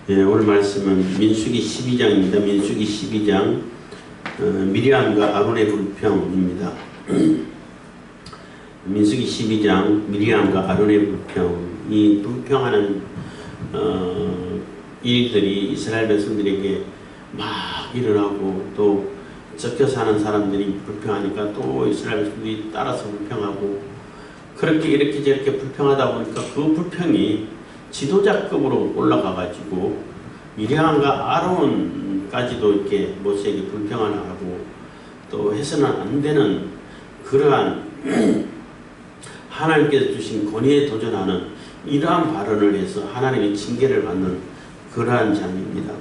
예, 오늘 말씀은 민수기 12장입니다. 민수기 12장 미리암과 아론의 불평입니다. 민수기 12장 미리암과 아론의 불평. 이 불평하는 일들이 이스라엘 백성들에게 막 일어나고, 또 섞여 사는 사람들이 불평하니까 또 이스라엘 백성들이 따라서 불평하고, 그렇게 이렇게 저렇게 불평하다 보니까 그 불평이 지도자급으로 올라가 가지고 미리암과 아론까지도 이렇게 모세에게 불평하나 하고, 또 해서는 안 되는 그러한 하나님께서 주신 권위에 도전하는 이러한 발언을 해서 하나님의 징계를 받는 그러한 장면입니다.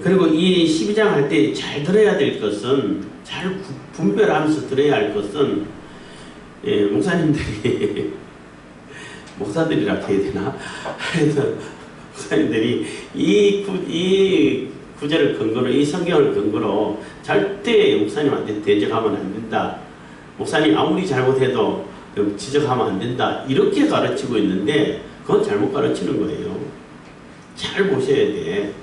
그리고 이 12장 할 때 잘 들어야 될 것은, 잘 분별하면서 들어야 할 것은, 목사님들이 목사들이라 해야 되나? 그래서 목사님들이 이 구절을 근거로, 이 성경을 근거로 절대 목사님한테 대적하면 안 된다. 목사님 아무리 잘못해도 지적하면 안 된다. 이렇게 가르치고 있는데 그건 잘못 가르치는 거예요. 잘 보셔야 돼.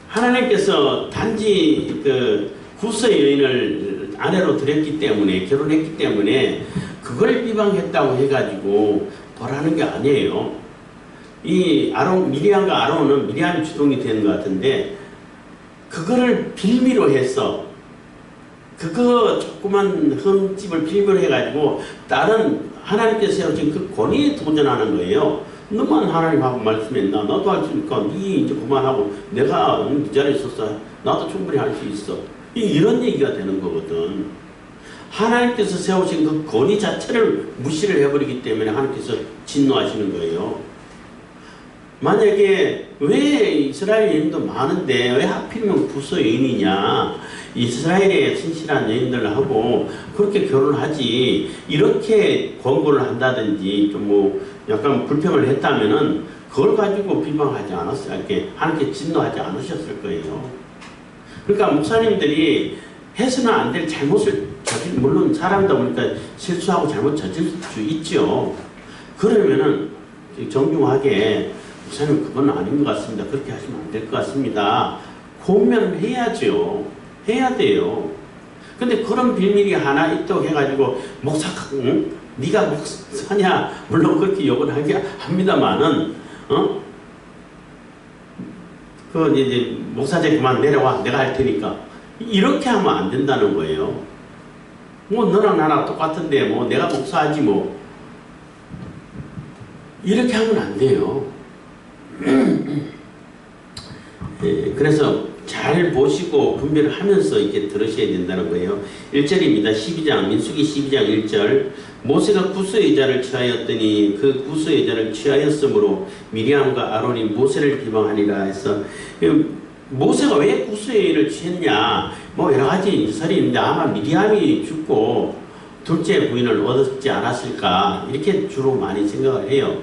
하나님께서 단지 그 구스의 여인을 아내로 들였기 때문에, 결혼했기 때문에 그걸 비방했다고 해가지고 벌하는 게 아니에요. 이 미리암과 아론은 미리암이 주동이 되는 것 같은데, 그거를 빌미로 해서, 그거 조그만 흠집을 빌미로 해가지고 다른 하나님께서 세우신 그 권위에 도전하는 거예요. 너만 하나님하고 말씀했나? 나도 할 수 있으니까 니 이제 그만하고, 내가 이 자리에 있었어. 나도 충분히 할 수 있어. 이런 얘기가 되는 거거든. 하나님께서 세우신 그 권위 자체를 무시를 해버리기 때문에 하나님께서 진노하시는 거예요. 만약에 왜 이스라엘 여인도 많은데 왜 하필이면 구스 여인이냐, 이스라엘의 신실한 여인들하고 그렇게 결혼하지, 이렇게 권고를 한다든지 좀 뭐 약간 불평을 했다면은 그걸 가지고 비방하지 않았어요. 이렇게 하나님께 진노하지 않으셨을 거예요. 그러니까 목사님들이 해서는 안 될 잘못을 물론 사람이다 보니까 실수하고 잘못 저질 수 있죠. 그러면은 정중하게, 목사님 그건 아닌 것 같습니다. 그렇게 하시면 안 될 것 같습니다. 고면해야죠. 해야 돼요. 근데 그런 비밀이 하나 있다고 해가지고 목사, 응? 네가 목사냐? 물론 그렇게 욕을 합니다만은, 그 이제 목사제 그만 내려와, 내가 할 테니까, 이렇게 하면 안 된다는 거예요. 뭐 너랑 나랑 똑같은데 뭐 내가 목사하지 뭐, 이렇게 하면 안 돼요. 그래서 잘 보시고 분별을 하면서 이렇게 들으셔야 된다는 거예요. 1절입니다. 12장, 민수기 12장 1절. 모세가 구스의 여자를 취하였더니 그 구스의 여자를 취하였으므로 미리암과 아론이 모세를 비방하니라 해서, 모세가 왜 구스의 여인을 취했냐, 뭐 여러 가지 설이 있는데 아마 미리암이 죽고 둘째 부인을 얻었지 않았을까, 이렇게 주로 많이 생각을 해요.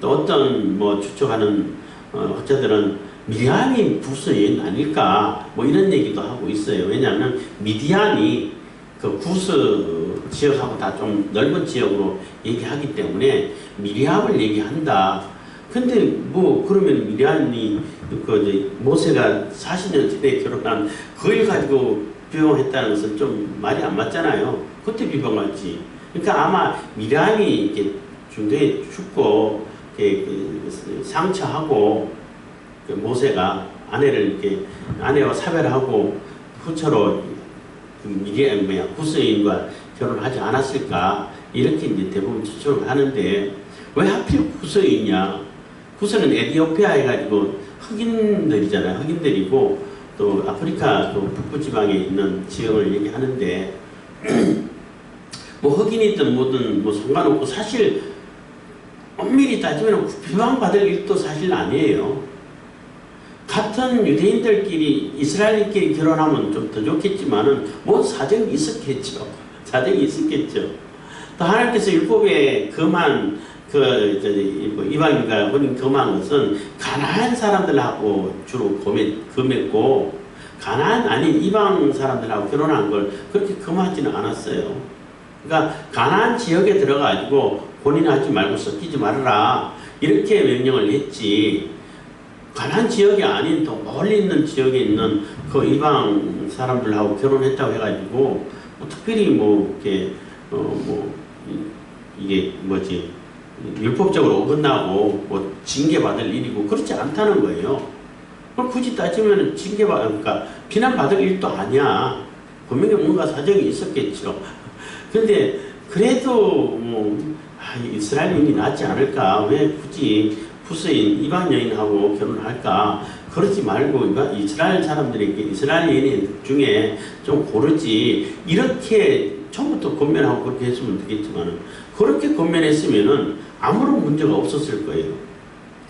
또 어떤 뭐 추측하는 학자들은 미디안이 구스의 여인 아닐까, 뭐 이런 얘기도 하고 있어요. 왜냐하면 미디안이 그 구스 지역하고 다 좀 넓은 지역으로 얘기하기 때문에 미리암을 얘기한다. 근데 뭐 그러면 미디안이 모세가 40년 전에 결혼한 그걸 가지고 비방했다는 것은 좀 말이 안 맞잖아요. 그때 비방했지. 그러니까 아마 미디안이 이렇게 중도에 죽고 상처하고, 모세가 아내와 사별하고 후처로 구스여인과 결혼하지 않았을까, 이렇게 이제 대부분 추측을 하는데, 왜 하필 구스여인이냐? 구스는 에티오피아 해가지고 흑인들이잖아요. 흑인들이고, 또 아프리카 또 북부 지방에 있는 지역을 얘기하는데, 뭐 흑인이든 뭐든 뭐 상관없고, 사실 엄밀히 따지면 비방받을 일도 사실 아니에요. 같은 유대인들끼리, 이스라엘끼리 결혼하면 좀 더 좋겠지만은 뭐 사정이 있었겠죠. 사정이 있었겠죠. 또 하나님께서 율법에 금한 이방인과 혼인 금한 것은 가나안 사람들하고 주로 금했고, 가나안 아닌 이방 사람들하고 결혼한 걸 그렇게 금하지는 않았어요. 그러니까 가나안 지역에 들어가지고 혼인하지 말고 섞이지 말아라, 이렇게 명령을 했지, 가난 지역이 아닌 또 멀리 있는 지역에 있는 그 이방 사람들하고 결혼했다고 해가지고 뭐 특별히 뭐 이렇게 이게 뭐지 율법적으로 어긋나고 뭐 징계받을 일이고 그렇지 않다는 거예요. 그럼 굳이 따지면 그러니까 비난받을 일도 아니야. 분명히 뭔가 사정이 있었겠죠. 근데 그래도 이스라엘인이 낫지 않을까? 왜 굳이 푸스인 이방 여인하고 결혼할까? 그러지 말고 이스라엘 사람들에게 이스라엘 여인 중에 좀 고르지, 이렇게 처음부터 권면하고 그렇게 했으면 되겠지만 그렇게 권면했으면은 아무런 문제가 없었을 거예요.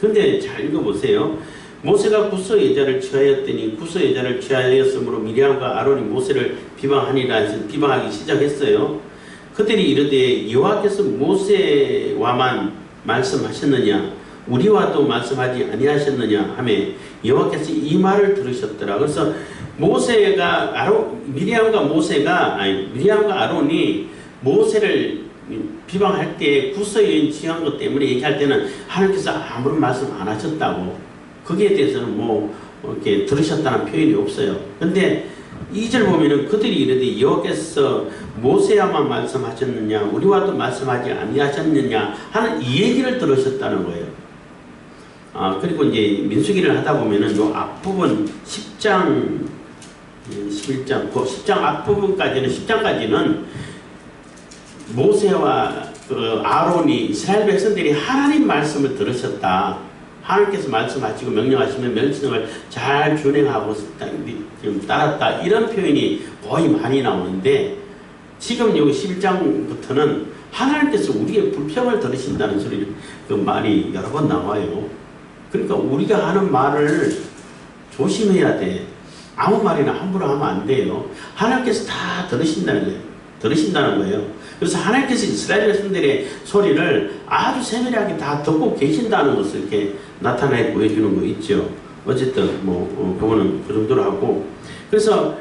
근데 잘 읽어보세요. 모세가 구스 여자를 취하였더니 구스 여자를 취하였으므로 미리암과 아론이 모세를 비방하니라 해서 비방하기 시작했어요. 그들이 이르되 여호와께서 모세와만 말씀하셨느냐 우리와도 말씀하지 아니하셨느냐 하며 여호와께서 이 말을 들으셨더라. 그래서 미리암과 아론이 모세를 비방할 때 구스 여인 취한 것 때문에 얘기할 때는 하나님께서 아무런 말씀 안 하셨다고, 거기에 대해서는 뭐 이렇게 들으셨다는 표현이 없어요. 근데 2절 보면은 그들이 이르되 여호와께서 모세야만 말씀하셨느냐 우리와도 말씀하지 아니하셨느냐 하는 이 얘기를 들으셨다는 거예요. 그리고 이제 민수기를 하다 보면은 요 앞부분 10장 11장 그 10장 앞부분까지는 10장까지는 모세와 아론이 이스라엘 백성들이 하나님 말씀을 들으셨다. 하나님께서 말씀하시고 명령하시면 명령을 잘 준행하고 따랐다. 이런 표현이 거의 많이 나오는데 지금 여기 11장부터는 하나님께서 우리의 불평을 들으신다는 소리, 그 말이 여러 번 나와요. 그러니까 우리가 하는 말을 조심해야 돼. 아무 말이나 함부로 하면 안 돼요. 하나님께서 다 들으신다는 거예요. 그래서 하나님께서 이스라엘 백성들의 소리를 아주 세밀하게 다 듣고 계신다는 것을 이렇게 나타내 보여주는 거 있죠. 어쨌든 그거는 그 정도로 하고, 그래서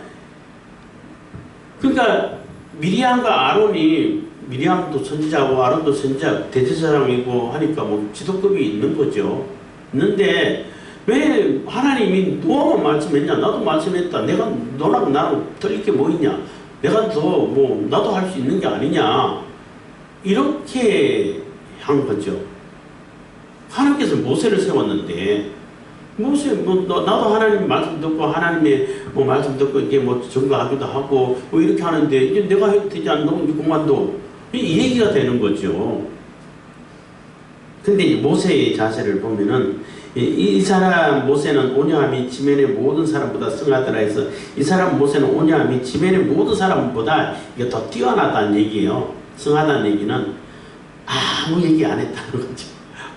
그러니까 미리암과 아론이, 미리암도 선지자고 아론도 선지자 대제사장이고 하니까 지도급이 있는 거죠. 있는데 왜 하나님이 너만 말씀했냐? 나도 말씀했다. 내가 너랑 나랑 틀릴 게 뭐 있냐? 내가 나도 할 수 있는 게 아니냐? 이렇게 한 거죠. 하나님께서 모세를 세웠는데, 나도 하나님 말씀 듣고, 하나님의 말씀 듣고, 이게 증거하기도 하고, 이렇게 하는데, 이제 내가 해도 되지 않나? 그만둬. 이 얘기가 되는 거죠. 근데 이 모세의 자세를 보면은, 이 사람 모세는 온유함이 지면의 모든 사람보다 승하더라 해서, 이 사람 모세는 온유함이 지면의 모든 사람보다 이게 더 뛰어나다는 얘기예요. 승하다는 얘기는 아무 얘기 안 했다는 거죠.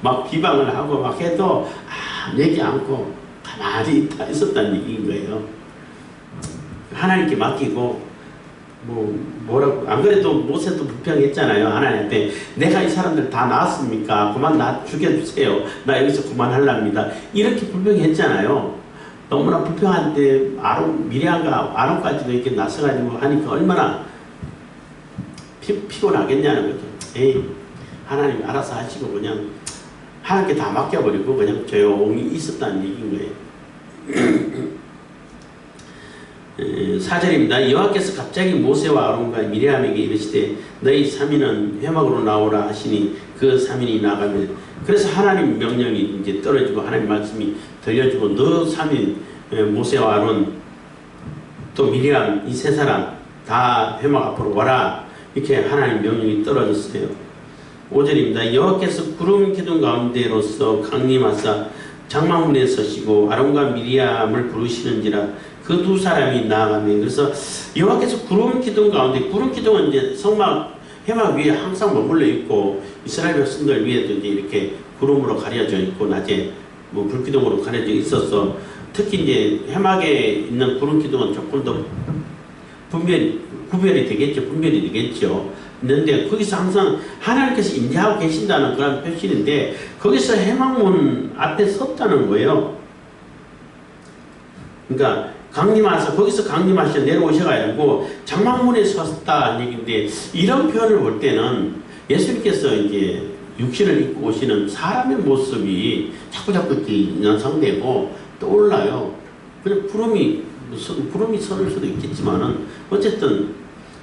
막 비방을 하고 막 해도 아무 얘기 않고 가만히 있었다는 얘기인 거예요. 하나님께 맡기고 뭐라고, 안 그래도 모세도 불평했잖아요. 하나님한테 내가 이 사람들 다 낳았습니까? 그만 나 죽여주세요. 나 여기서 그만하랍니다. 이렇게 불평했잖아요. 너무나 불평한데 미리암과 아론까지도 이렇게 나서가지고 하니까 얼마나 피곤하겠냐는 거죠. 에이, 하나님 알아서 하시고 그냥 하나님께 다 맡겨버리고 그냥 조용히 있었다는 얘기인 거예요. 4절입니다. 여호와께서 갑자기 모세와 아론과 미리암에게 이르시되 너희 3인은 회막으로 나오라 하시니 그 3인이 나가면, 그래서 하나님 명령이 이제 떨어지고 하나님 말씀이 들려주고 너 3인 모세와 아론 또 미리암 이 세 사람 다 회막 앞으로 와라, 이렇게 하나님 명령이 떨어졌어요. 5절입니다. 여호와께서 구름 기둥 가운데로서 강림하사 장막문에 서시고 아론과 미리암을 부르시는지라 그 두 사람이 나아가면, 그래서 여호와께서 구름 기둥 가운데, 구름 기둥은 이제 회막 위에 항상 머물러 있고 이스라엘 백성들 위에도 이제 이렇게 구름으로 가려져 있고 낮에 불기둥으로 가려져 있어서, 특히 이제 회막에 있는 구름 기둥은 조금 더 구별이 되겠죠. 근데 거기서 항상 하나님께서 임재하고 계신다는 그런 표시인데, 거기서 회막문 앞에 섰다는 거예요. 그러니까 거기서 강림하셔 내려오셔가지고 장막문에 섰다는 얘기인데, 이런 표현을 볼 때는 예수님께서 이제 육신을 입고 오시는 사람의 모습이 자꾸 이렇게 연상되고 떠올라요. 그냥 부름이 서를 수도 있겠지만은 어쨌든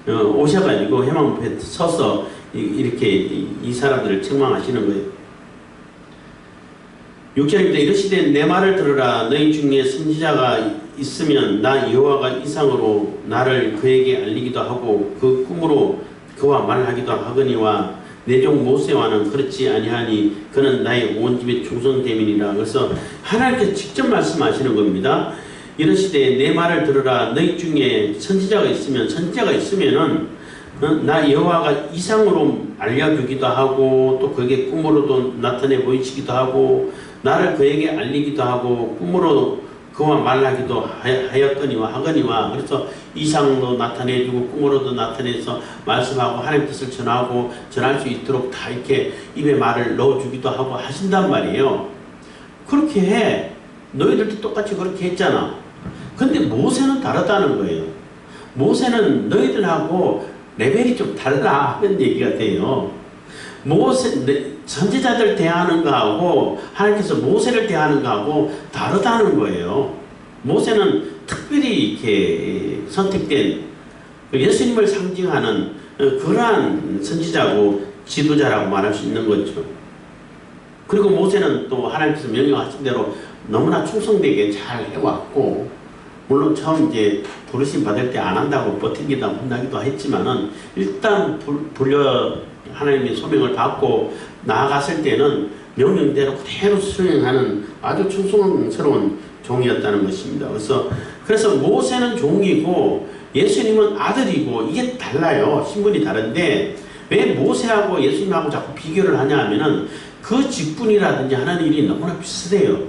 오셔가지고 해망 앞에 서서 이렇게 이 사람들을 책망하시는 거예요. 6절입니다. 이르시되 내 말을 들으라. 너희 중에 선지자가 있으면 나 여호와가 이상으로 나를 그에게 알리기도 하고 그 꿈으로 그와 말하기도 하거니와 내 종 모세와는 그렇지 아니하니 그는 나의 온 집에 충성됨이니라. 그래서 하나님께서 직접 말씀하시는 겁니다. 이르시되 내 말을 들으라. 너희 중에 선지자가 있으면은 나 여호와가 이상으로 알려주기도 하고 또 그에게 꿈으로도 나타내 보이시기도 하고 나를 그에게 알리기도 하고 꿈으로 그와 말하기도 하거니와 그래서 이상으로 나타내주고 꿈으로도 나타내서 말씀하고 하나님 뜻을 전하고 전할 수 있도록 다 이렇게 입에 말을 넣어주기도 하고 하신단 말이에요. 그렇게 해. 너희들도 똑같이 그렇게 했잖아. 근데 모세는 다르다는 거예요. 모세는 너희들하고 레벨이 좀 다르다 하는 얘기가 돼요. 선지자들 대하는 거하고 하나님께서 모세를 대하는 거하고 다르다는 거예요. 모세는 특별히 이렇게 선택된 예수님을 상징하는 그러한 선지자고 지도자라고 말할 수 있는 거죠. 그리고 모세는 또 하나님께서 명령하신 대로 너무나 충성되게 잘 해왔고, 물론 처음 이제 부르심 받을 때 안 한다고 버티기도 혼나기도 했지만은 일단 하나님의 소명을 받고 나아갔을 때는 명령대로 그대로 수행하는 아주 충성스러운 종이었다는 것입니다. 그래서 모세는 종이고 예수님은 아들이고 이게 달라요. 신분이 다른데 왜 모세하고 예수님하고 자꾸 비교를 하냐 하면은 그 직분이라든지 하는 일이 너무나 비슷해요.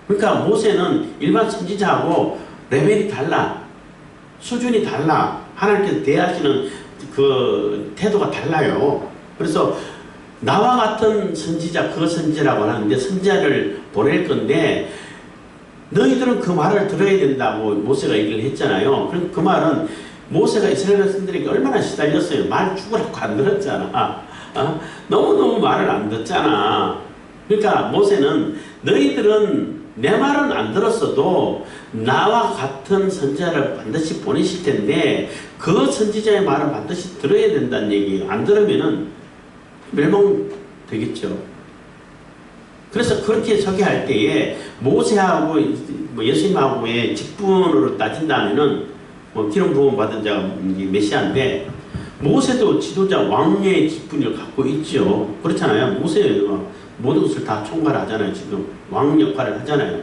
그러니까 모세는 일반 선지자하고 레벨이 달라. 수준이 달라. 하나님께서 대하시는 그 태도가 달라요. 그래서 나와 같은 선지자, 그 선지자라고 하는데 선지자를 보낼 건데 너희들은 그 말을 들어야 된다고 모세가 얘기를 했잖아요. 그럼 그 말은 모세가 이스라엘 백성들에게 얼마나 시달렸어요. 말 죽으라고 안 들었잖아. 너무너무 말을 안 듣잖아. 그러니까 모세는 너희들은 내 말은 안 들었어도 나와 같은 선지자를 반드시 보내실 텐데 그 선지자의 말은 반드시 들어야 된다는 얘기예요. 안 들으면은 멸망되겠죠. 그래서 그렇게 소개할 때에 모세하고 예수님하고의 직분으로 따진다면은 기름 부음 받은 자가 메시아인데 모세도 지도자 왕의 직분을 갖고 있죠. 그렇잖아요. 모세가 모든 것을 다 총괄하잖아요. 지금 왕 역할을 하잖아요.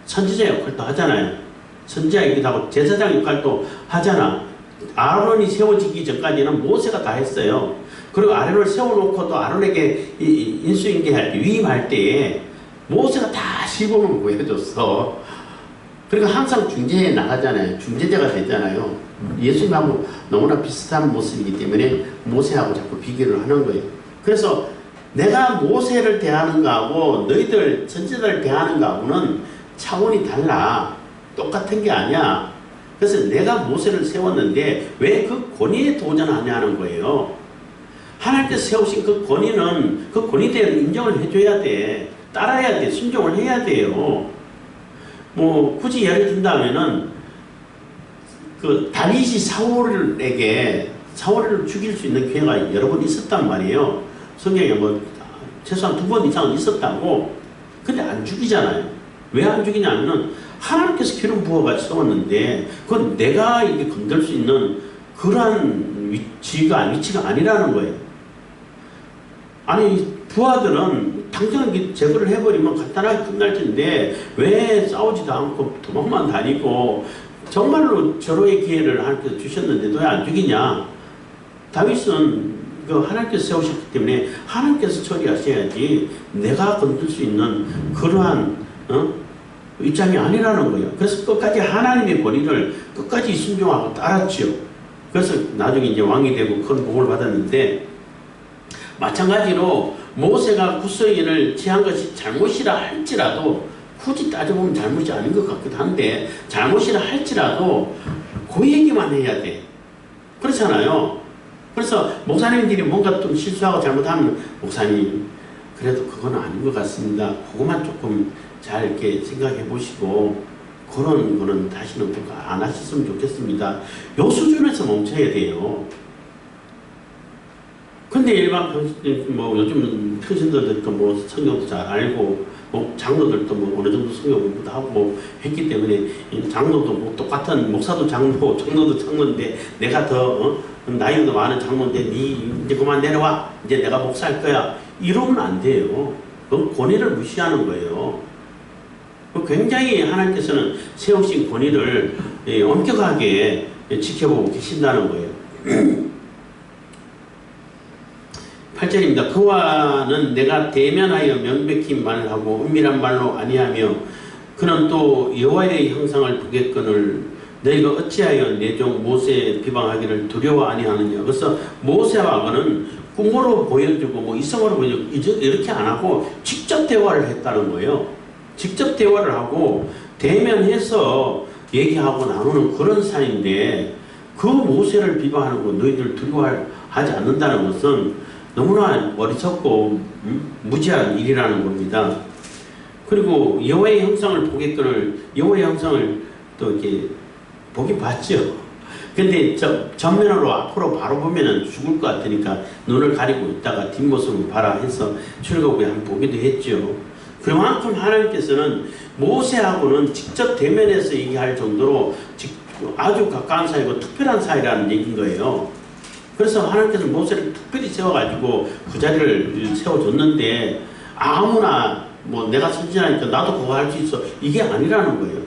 선지자 역할도 하잖아요. 선지자이기도 하고 제사장 역할도 하잖아. 아론이 세워지기 전까지는 모세가 다 했어요. 그리고 아론을 세워놓고 또 아론에게 인수인계할 때, 위임할 때에 모세가 다 시범을 보여줬어. 그러니까 항상 중재에 나가잖아요. 중재자가 되잖아요. 예수님하고 너무나 비슷한 모습이기 때문에 모세하고 자꾸 비교를 하는 거예요. 그래서 내가 모세를 대하는 거하고 너희들 선지자를 대하는 거하고는 차원이 달라. 똑같은 게 아니야. 그래서 내가 모세를 세웠는데 왜 그 권위에 도전하냐는 거예요. 하나님께서 세우신 그 권위는 그 권위대로 인정을 해줘야 돼. 따라야 돼. 순종을 해야 돼요. 굳이 예를 든다면은 그 다윗이 사울을 죽일 수 있는 기회가 여러 번 있었단 말이에요. 성경에 최소한 2번 이상은 있었다고. 근데 안 죽이잖아요. 왜 안 죽이냐면은 하나님께서 기름 부어가지고 세웠는데 그건 내가 이게 건들 수 있는 그러한 위치가 아니라는 거예요. 아니 부하들은 당장 제거를 해버리면 간단하게 끝날 텐데 왜 싸우지도 않고 도망만 다니고 정말로 절호의 기회를 하나님께서 주셨는데도 왜 안 죽이냐. 다윗은 하나님께서 세우셨기 때문에 하나님께서 처리하셔야지 내가 건들 수 있는 그러한 입장이 아니라는 거예요. 그래서 끝까지 하나님의 권위를 끝까지 순종하고 따랐죠. 그래서 나중에 이제 왕이 되고 큰 복을 받았는데 마찬가지로 모세가 구스인을 취한 것이 잘못이라 할지라도 굳이 따져보면 잘못이 아닌 것 같기도 한데 잘못이라 할지라도 그 얘기만 해야 돼. 그렇잖아요. 그래서 목사님들이 뭔가 좀 실수하고 잘못하면 목사님 그래도 그건 아닌 것 같습니다. 그것만 조금 잘 이렇게 생각해 보시고 그런 거는 다시는 안 하셨으면 좋겠습니다. 요 수준에서 멈춰야 돼요. 근데 일반 뭐 요즘 평신도들도 뭐 성경도 잘 알고 뭐 장로들도 뭐 어느 정도 성경 공부도 하고 뭐 했기 때문에 장로도 뭐 똑같은 목사도 장로, 장로도 장로인데 내가 더 나이도 많은 장로인데 니 이제 그만 내려와 이제 내가 목사할 거야 이러면 안 돼요. 그건 권위를 무시하는 거예요. 굉장히 하나님께서는 세우신 권위를 엄격하게 지켜보고 계신다는 거예요. 8절입니다. 그와는 내가 대면하여 명백히 말하고 은밀한 말로 아니하며 그는 또 여호와의 형상을 보겠거늘 너희가 어찌하여 내 종 모세 비방하기를 두려워 아니하느냐. 그래서 모세와 그는 꿈으로 보여주고 뭐 이성으로 보여주고 이렇게 안 하고 직접 대화를 했다는 거예요. 직접 대화를 하고 대면해서 얘기하고 나누는 그런 사이인데 그 모세를 비방하는 거 너희들 두려워하지 않는다는 것은 너무나 어리석고 무지한 일이라는 겁니다. 그리고 여호와의 형상을 보겠거늘 여호와의 형상을 또 이렇게 보긴 봤죠. 근데 전면으로 앞으로 바로 보면은 죽을 것 같으니까 눈을 가리고 있다가 뒷모습을 봐라 해서 출애굽에 한번 보기도 했죠. 그만큼 하나님께서는 모세하고는 직접 대면해서 얘기할 정도로 아주 가까운 사이고 특별한 사이라는 얘기인 거예요. 그래서 하나님께서 모세를 특별히 세워가지고 그 자리를 세워줬는데 아무나 뭐 내가 선진하니까 나도 그거 할 수 있어 이게 아니라는 거예요.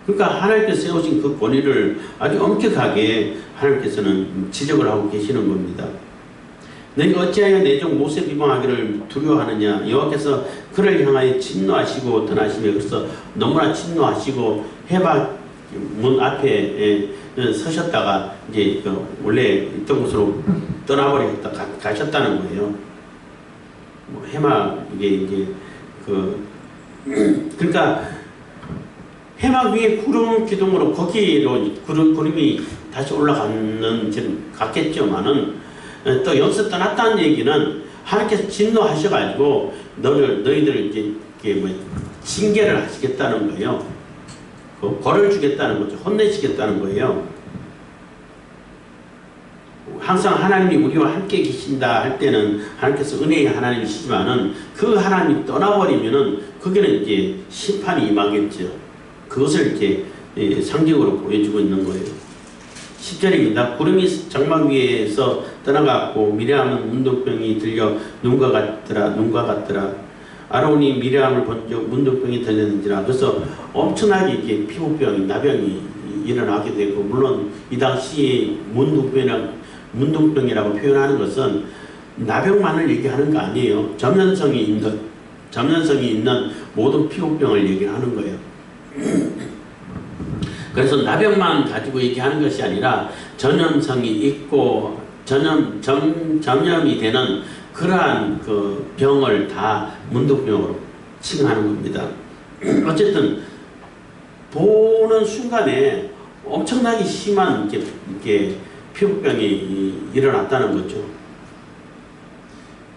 그러니까 하나님께서 세우신 그 권위를 아주 엄격하게 하나님께서는 지적을 하고 계시는 겁니다. 너희가 어찌하여 내 종 모세 비방하기를 두려워하느냐. 여호와께서 그를 향하여 진노하시고 떠나시며 그래서 너무나 진노하시고 해막 문 앞에 서셨다가 이제 원래 있던 곳으로 떠나버리겠다 가셨다는 거예요. 뭐 해막 이게 그러니까 해막 위에 구름 기둥으로 거기로 구름이 다시 올라가는 지금 갔겠지만은 또 여기서 떠났다는 얘기는 하나님께서 진노하셔가지고 너희들 이제 뭐 징계를 하시겠다는 거예요. 벌을 주겠다는 거죠. 혼내시겠다는 거예요. 항상 하나님이 우리와 함께 계신다 할 때는 하나님께서 은혜의 하나님이시지만은 그 하나님이 떠나버리면은 거기는 이제 심판이 임하겠죠. 그것을 이렇게 상징으로 보여주고 있는 거예요. 10절입니다. 구름이 장막 위에서 떠나갔고 미리암은 문둥병이 들려 눈과 같더라. 아론이 미리암을 본 적 문둥병이 들렸는지라. 그래서 엄청나게 이게 피부병이 나병이 일어나게 되고 물론 이 당시에 문둥병이라고 표현하는 것은 나병만을 얘기하는 거 아니에요. 전면성이 있는 모든 피부병을 얘기하는 거예요. 그래서 나병만 가지고 얘기하는 것이 아니라 전염성이 있고 전염이 되는 그러한 그 병을 다 문둥병으로 칭하는 겁니다. 어쨌든 보는 순간에 엄청나게 심한 이렇게 피부병이 일어났다는 거죠.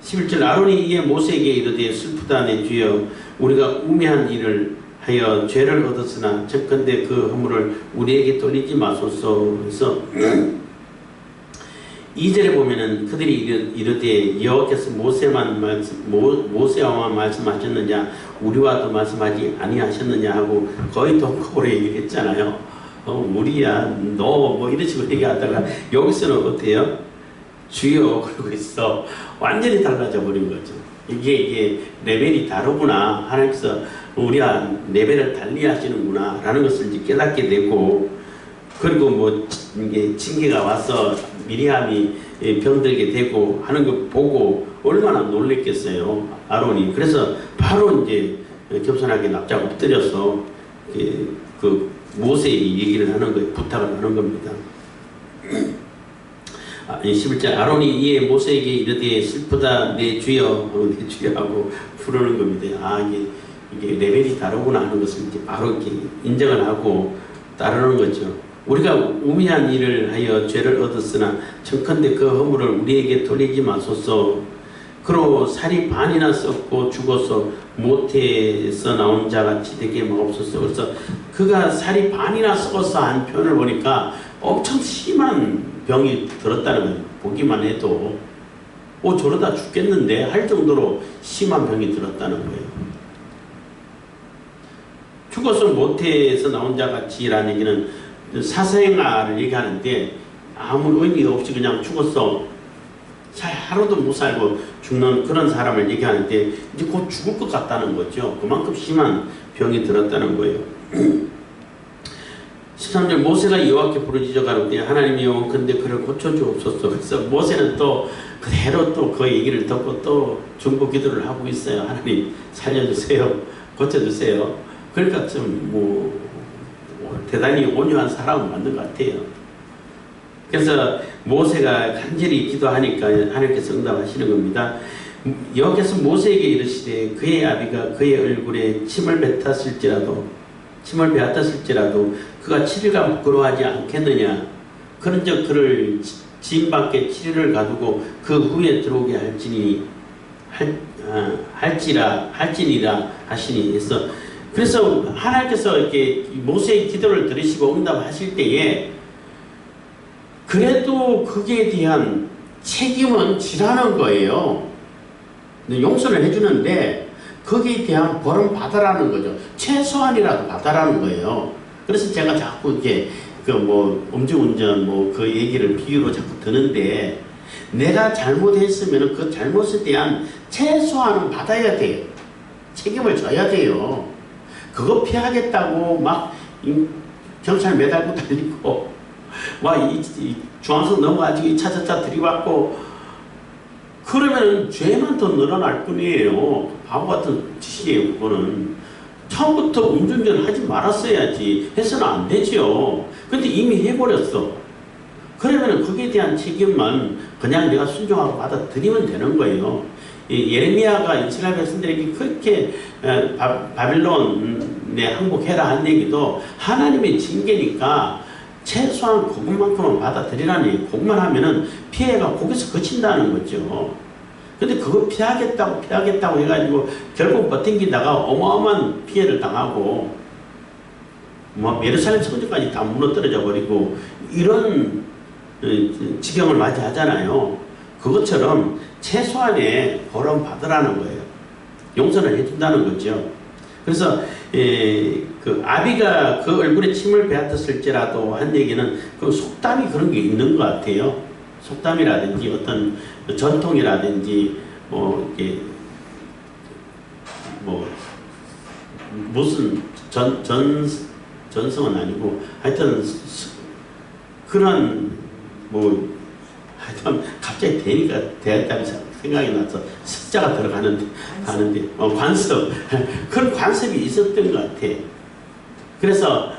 11절 아론이 이에 모세에게 이르되 슬프다 내 주여 우리가 우매한 일을 하여 죄를 얻었으나 적건대 그 허물을 우리에게 돌리지 마소서. 해서 2절에 보면은 그들이 이르되 여호와께서 모세와만 말씀하셨느냐 우리와도 말씀하지 아니하셨느냐 하고 거의 동급으로 얘기를 했잖아요. 우리야 너 뭐 이런 식으로 얘기하다가 여기서는 어때요? 주여 그러고 있어. 완전히 달라져 버린 거죠. 이게 레벨이 다르구나. 하나님께서 우리와 레벨을 달리 하시는구나 라는 것을 이제 깨닫게 되고, 그리고 뭐 이게 징계가 와서 미리암이 병들게 되고 하는 거 보고 얼마나 놀랬겠어요, 아론이. 그래서 바로 이제 겸손하게 납작 엎드려서 그 모세의 얘기를 하는 거예요. 부탁을 하는 겁니다. 11절 아론이 이에 모세에게 이르되 슬프다 내 주여 내 주여 하고 부르는 겁니다. 이게 레벨이 다르구나 하는 것을 이제 바로 이렇게 인정을 하고 따르는 거죠. 우리가 우미한 일을 하여 죄를 얻었으나 청컨대 그 허물을 우리에게 돌리지 마소서. 그로 살이 반이나 썩고 죽어서 모태에서 나온 자같이 되게 마옵소서. 그래서 그가 살이 반이나 썩어서 한 표현을 보니까 엄청 심한 병이 들었다는 거예요. 보기만 해도 저러다 죽겠는데 할 정도로 심한 병이 들었다는 거예요. 죽어서 모태에서 나온 자같이라는 얘기는 사생아를 얘기하는데 아무 의미가 없이 그냥 죽었어 하루도 못 살고 죽는 그런 사람을 얘기하는데 이제 곧 죽을 것 같다는 거죠. 그만큼 심한 병이 들었다는 거예요. 13절 모세가 여호와께 부르짖어 가로되 하나님이여 근데 그를 고쳐주옵소서. 그래서 모세는 또 그대로 또 그 얘기를 듣고 또 중보 기도를 하고 있어요. 하나님 살려주세요. 고쳐주세요. 그러니까 좀 대단히 온유한 사람은 맞는 것 같아요. 그래서 모세가 간절히 기도하니까 하나님께서 응답하시는 겁니다. 여호와께서 모세에게 이르시되 그의 아비가 그의 얼굴에 침을 뱉었을지라도 그가 7일간 부끄러워하지 않겠느냐. 그런즉 그를 지인 밖에 7일을 가두고 그 후에 들어오게 할지니라 하시니. 그래서 하나님께서 이렇게 모세의 기도를 들으시고 응답하실 때에 그래도 그에 대한 책임은 지라는 거예요. 용서를 해주는데 거기에 대한 벌은 받아라는 거죠. 최소한이라도 받아라는 거예요. 그래서 제가 자꾸 이렇게 음주운전 그 얘기를 비유로 자꾸 드는데 내가 잘못했으면 그 잘못에 대한 최소한은 받아야 돼요. 책임을 져야 돼요. 그거 피하겠다고 막 경찰 매달고 달리고 이 중앙선 넘어가지고 2차 저차 들이받고 그러면 죄만 더 늘어날 뿐이에요. 바보 같은 짓이에요. 그거는 처음부터 음주운전 하지 말았어야지 해서는 안 되죠. 근데 이미 해버렸어. 그러면 거기에 대한 책임만 그냥 내가 순종하고 받아들이면 되는 거예요. 예레미야가 이스라엘 백성들에게 그렇게 바빌론에 항복해라 한 얘기도 하나님의 징계니까 최소한 그것만큼은 받아들이라는 얘기. 그것만 하면은 피해가 거기서 그친다는 거죠. 근데 그거 피하겠다고 해가지고 결국 버팅기다가 어마어마한 피해를 당하고 예루살렘 성전까지 다 무너뜨려져 버리고 이런 지경을 맞이하잖아요. 그것처럼 최소한의 벌은 받으라는 거예요. 용서를 해준다는 거죠. 그래서 그 아비가 그 얼굴에 침을 베었을지라도 한 얘기는 그 속담이 그런 게 있는 것 같아요. 속담이라든지 어떤 전통이라든지 이렇게 무슨 전성은 아니고 하여튼 그런 하여튼 갑자기 대답이 생각이 나서 습자가 들어가는데 관습 그런 관습이 있었던 것 같아. 그래서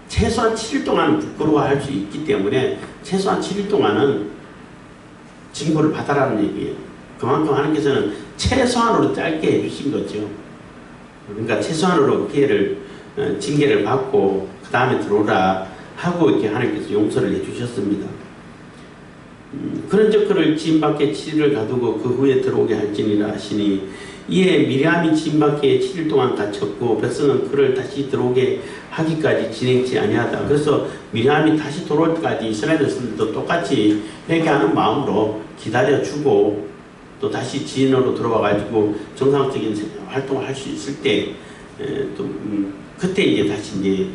최소한 7일 동안은 부끄러워할 수 있기 때문에 최소한 7일 동안은 징벌을 받아라는 얘기예요. 그만큼 하나님께서는 최소한으로 짧게 해주신 거죠. 그러니까 최소한으로 징계를 받고 그 다음에 들어오라 하고 이렇게 하나님께서 용서를 해주셨습니다. 그런즉 그를 지인 밖에 7일을 가두고 그 후에 들어오게 할지니라 하시니 이에 미리암이 지인 밖에 7일 동안 갇혔고 백성은 그를 다시 들어오게 하기까지 진행치 아니하다. 그래서 미리암이 다시 들어올 때까지 이스라엘 백성들도 똑같이 회개하는 마음으로 기다려주고 또 다시 지인으로 들어와 가지고 정상적인 활동을 할 수 있을 때 그때 이제 다시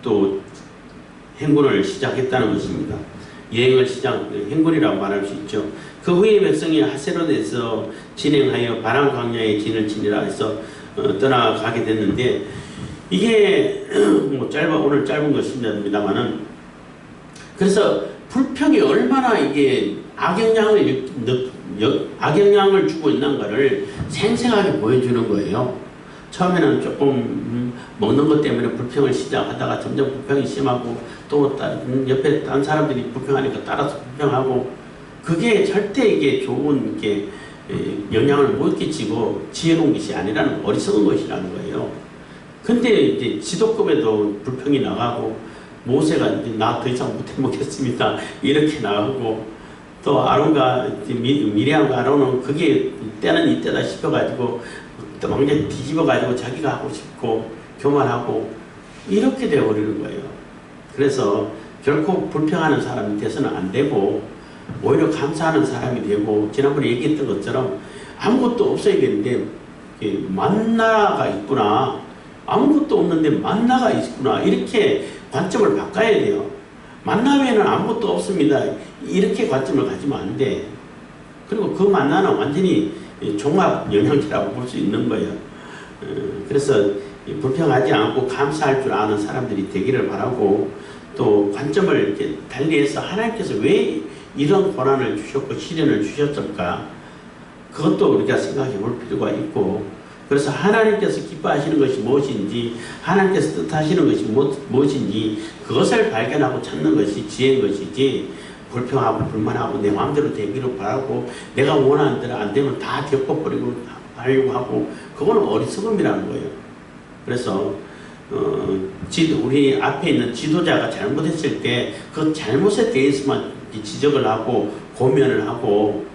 또 행군을 시작했다는 것입니다. 행군이라고 말할 수 있죠. 그 후에 백성이 하세론에서 진행하여 바람 광야에 진을 치니라 해서 떠나가게 됐는데 이게 오늘 짧은 것입니다만은 그래서 불평이 얼마나 이게 악영향을 주고 있는가를 생생하게 보여주는 거예요. 처음에는 조금 먹는 것 때문에 불평을 시작하다가 점점 불평이 심하고 또 옆에 다른 사람들이 불평하니까 따라서 불평하고 그게 절대 이게 좋은 영향을 못 끼치고 지혜로운 것이 아니라는 어리석은 것이라는 거예요. 근데 이제 지도급에도 불평이 나가고 모세가 이제 나 더 이상 못해 먹겠습니다 이렇게 나가고 또 아론과 미리암과 아론은 그게 때는 이때다 싶어가지고 또 완전히 뒤집어가지고 자기가 하고 싶고 교만하고 이렇게 되어버리는 거예요. 그래서 결코 불평하는 사람이 돼서는 안 되고 오히려 감사하는 사람이 되고 지난번에 얘기했던 것처럼 아무것도 없어야겠는데 만나가 있구나 아무것도 없는데 만나가 있구나 이렇게 관점을 바꿔야 돼요. 만나 외에는 아무것도 없습니다 이렇게 관점을 가지면 안 돼. 그리고 그 만나는 완전히 종합 영양제라고 볼 수 있는 거예요. 그래서 불평하지 않고 감사할 줄 아는 사람들이 되기를 바라고 또 관점을 이렇게 달리해서 하나님께서 왜 이런 고난을 주셨고 시련을 주셨을까 그것도 우리가 생각해 볼 필요가 있고 그래서 하나님께서 기뻐하시는 것이 무엇인지 하나님께서 뜻하시는 것이 무엇인지 그것을 발견하고 찾는 것이 지혜인 것이지 불평하고 불만하고 내 마음대로 되기를 바라고 내가 원하는 대로 안 되면 다 겪어버리고 하려고 하고 그거는 어리석음이라는 거예요. 그래서 우리 앞에 있는 지도자가 잘못했을 때 그 잘못에 대해서만 지적을 하고 고면을 하고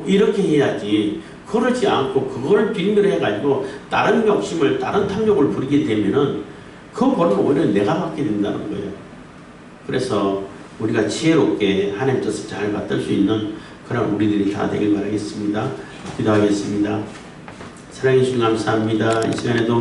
이렇게 해야지 그러지 않고 그걸 뒷면에 해가지고 다른 욕심을 다른 탐욕을 부리게 되면은 그 벌은 오히려 내가 받게 된다는 거예요. 그래서 우리가 지혜롭게 하나님 뜻을 잘 받들 수 있는 그런 우리들이 다 되길 바라겠습니다. 기도하겠습니다. 사랑해 주님 감사합니다. 이 시간에도